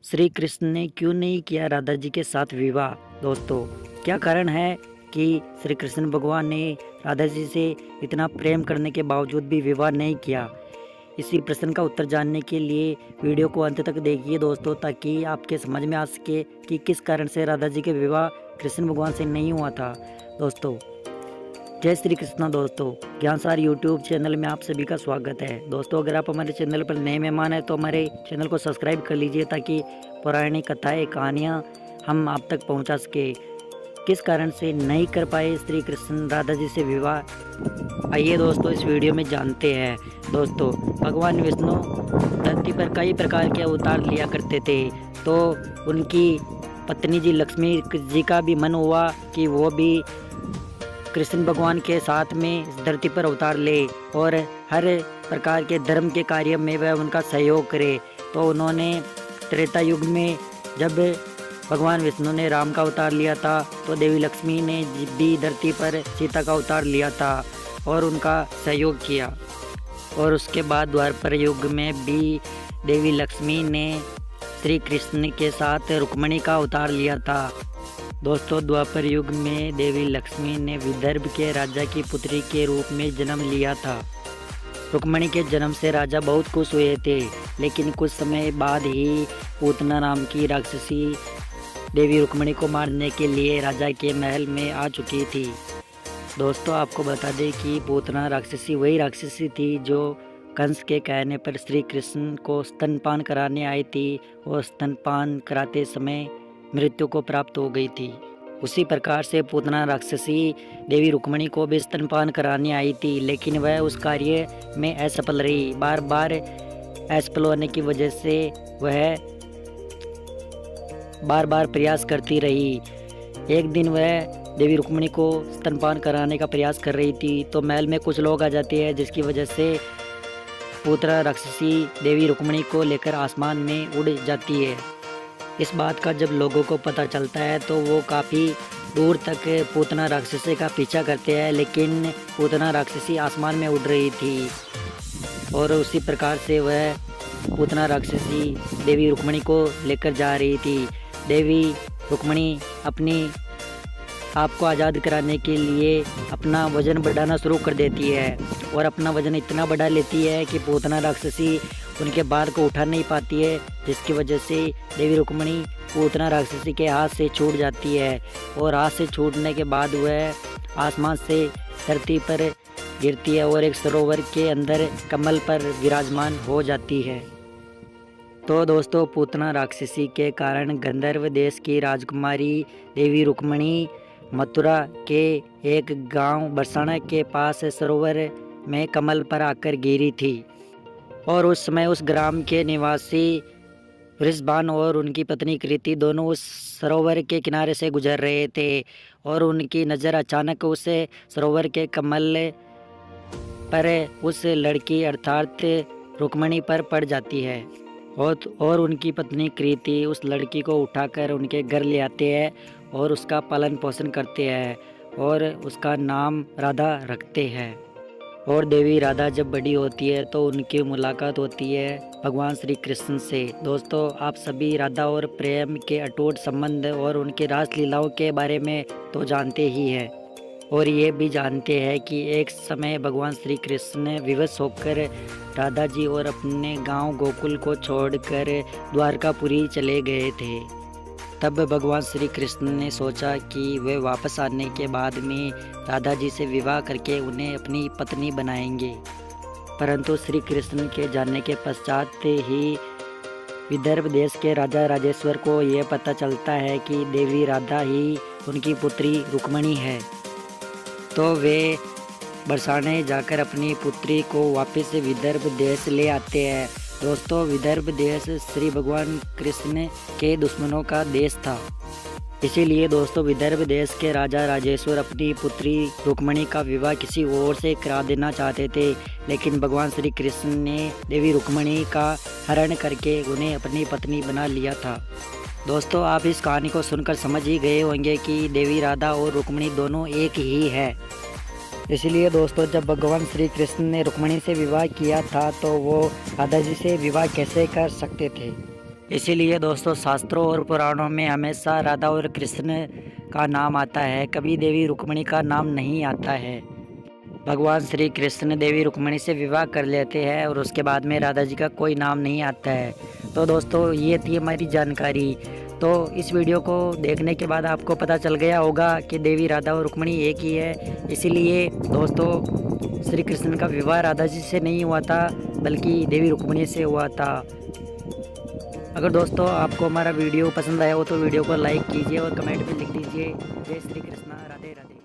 श्री कृष्ण ने क्यों नहीं किया राधा जी के साथ विवाह। दोस्तों, क्या कारण है कि श्री कृष्ण भगवान ने राधा जी से इतना प्रेम करने के बावजूद भी विवाह नहीं किया। इसी प्रश्न का उत्तर जानने के लिए वीडियो को अंत तक देखिए दोस्तों, ताकि आपके समझ में आ सके कि किस कारण से राधा जी के विवाह कृष्ण भगवान से नहीं हुआ था। दोस्तों, जय श्री कृष्णा। दोस्तों, ज्ञानसार यूट्यूब चैनल में आप सभी का स्वागत है। दोस्तों, अगर आप हमारे चैनल पर नए मेहमान हैं तो हमारे चैनल को सब्सक्राइब कर लीजिए, ताकि पौराणिक कथाएं कहानियाँ हम आप तक पहुंचा सके। किस कारण से नहीं कर पाए श्री कृष्ण राधा जी से विवाह, आइए दोस्तों इस वीडियो में जानते हैं। दोस्तों, भगवान विष्णु धरती पर कई प्रकार के अवतार लिया करते थे, तो उनकी पत्नी जी लक्ष्मी जी का भी मन हुआ कि वो भी कृष्ण भगवान के साथ में इस धरती पर अवतार ले और हर प्रकार के धर्म के कार्य में वह उनका सहयोग करे। तो उन्होंने त्रेता युग में जब भगवान विष्णु ने राम का अवतार लिया था, तो देवी लक्ष्मी ने भी धरती पर सीता का अवतार लिया था और उनका सहयोग किया। और उसके बाद द्वापर युग में भी देवी लक्ष्मी ने श्री कृष्ण के साथ रुक्मिणी का अवतार लिया था। दोस्तों, द्वापर युग में देवी लक्ष्मी ने विदर्भ के राजा की पुत्री के रूप में जन्म लिया था। रुक्मिणी के जन्म से राजा बहुत खुश हुए थे, लेकिन कुछ समय बाद ही पूतना नाम की राक्षसी देवी रुक्मिणी को मारने के लिए राजा के महल में आ चुकी थी। दोस्तों, आपको बता दें कि पूतना राक्षसी वही राक्षसी थी जो कंस के कहने पर श्री कृष्ण को स्तनपान कराने आई थी और स्तनपान कराते समय मृत्यु को प्राप्त हो गई थी। उसी प्रकार से पूतना राक्षसी देवी रुक्मिणी को भी स्तनपान कराने आई थी, लेकिन वह उस कार्य में असफल रही। बार बार असफल होने की वजह से वह बार बार प्रयास करती रही। एक दिन वह देवी रुक्मिणी को स्तनपान कराने का प्रयास कर रही थी, तो महल में कुछ लोग आ जाते हैं, जिसकी वजह से पूतना राक्षसी देवी रुक्मिणी को लेकर आसमान में उड़ जाती है। इस बात का जब लोगों को पता चलता है तो वो काफ़ी दूर तक पूतना राक्षसी का पीछा करते हैं, लेकिन पूतना राक्षसी आसमान में उड़ रही थी और उसी प्रकार से वह पूतना राक्षसी देवी रुक्मिणी को लेकर जा रही थी। देवी रुक्मिणी अपनी आप को आज़ाद कराने के लिए अपना वज़न बढ़ाना शुरू कर देती है और अपना वज़न इतना बढ़ा लेती है कि पूतना राक्षसी उनके बाल को उठा नहीं पाती है, जिसकी वजह से देवी रुक्मिणी पूतना राक्षसी के हाथ से छूट जाती है और हाथ से छूटने के बाद वह आसमान से धरती पर गिरती है और एक सरोवर के अंदर कमल पर विराजमान हो जाती है। तो दोस्तों, पूतना राक्षसी के कारण गंधर्व देश की राजकुमारी देवी रुक्मिणी मथुरा के एक गांव बरसाना के पास सरोवर में कमल पर आकर गिरी थी। और उस समय उस ग्राम के निवासी वृषभान और उनकी पत्नी कृति दोनों उस सरोवर के किनारे से गुजर रहे थे और उनकी नज़र अचानक उस सरोवर के कमल पर उस लड़की अर्थात रुक्मिणी पर पड़ जाती है और उनकी पत्नी कृति उस लड़की को उठाकर उनके घर ले आते हैं और उसका पालन पोषण करते हैं और उसका नाम राधा रखते हैं। और देवी राधा जब बड़ी होती है तो उनकी मुलाकात होती है भगवान श्री कृष्ण से। दोस्तों, आप सभी राधा और प्रेम के अटूट संबंध और उनके रासलीलाओं के बारे में तो जानते ही हैं, और ये भी जानते हैं कि एक समय भगवान श्री कृष्ण विवश होकर राधा जी और अपने गांव गोकुल को छोड़कर द्वारकापुरी चले गए थे। तब भगवान श्री कृष्ण ने सोचा कि वे वापस आने के बाद में राधा जी से विवाह करके उन्हें अपनी पत्नी बनाएंगे। परंतु श्री कृष्ण के जाने के पश्चात ही विदर्भ देश के राजा राजेश्वर को यह पता चलता है कि देवी राधा ही उनकी पुत्री रुक्मिणी है। तो वे बरसाने जाकर अपनी पुत्री को वापस विदर्भ देश ले आते हैं। दोस्तों, विदर्भ देश श्री भगवान कृष्ण के दुश्मनों का देश था, इसीलिए दोस्तों विदर्भ देश के राजा राजेश्वर अपनी पुत्री रुक्मिणी का विवाह किसी और से करा देना चाहते थे, लेकिन भगवान श्री कृष्ण ने देवी रुक्मिणी का हरण करके उन्हें अपनी पत्नी बना लिया था। दोस्तों, आप इस कहानी को सुनकर समझ ही गए होंगे कि देवी राधा और रुक्मिणी दोनों एक ही है। इसलिए दोस्तों, जब भगवान श्री कृष्ण ने रुक्मिणी से विवाह किया था तो वो राधा जी से विवाह कैसे कर सकते थे। इसीलिए दोस्तों शास्त्रों और पुराणों में हमेशा राधा और कृष्ण का नाम आता है, कभी देवी रुक्मिणी का नाम नहीं आता है। भगवान श्री कृष्ण देवी रुक्मिणी से विवाह कर लेते हैं और उसके बाद में राधा जी का कोई नाम नहीं आता है। तो दोस्तों ये थी हमारी जानकारी। तो इस वीडियो को देखने के बाद आपको पता चल गया होगा कि देवी राधा और रुक्मिणी एक ही है। इसीलिए दोस्तों श्री कृष्ण का विवाह राधा जी से नहीं हुआ था बल्कि देवी रुक्मिणी से हुआ था। अगर दोस्तों आपको हमारा वीडियो पसंद आया हो तो वीडियो को लाइक कीजिए और कमेंट में लिख दीजिए जय श्री कृष्णा, राधे राधे।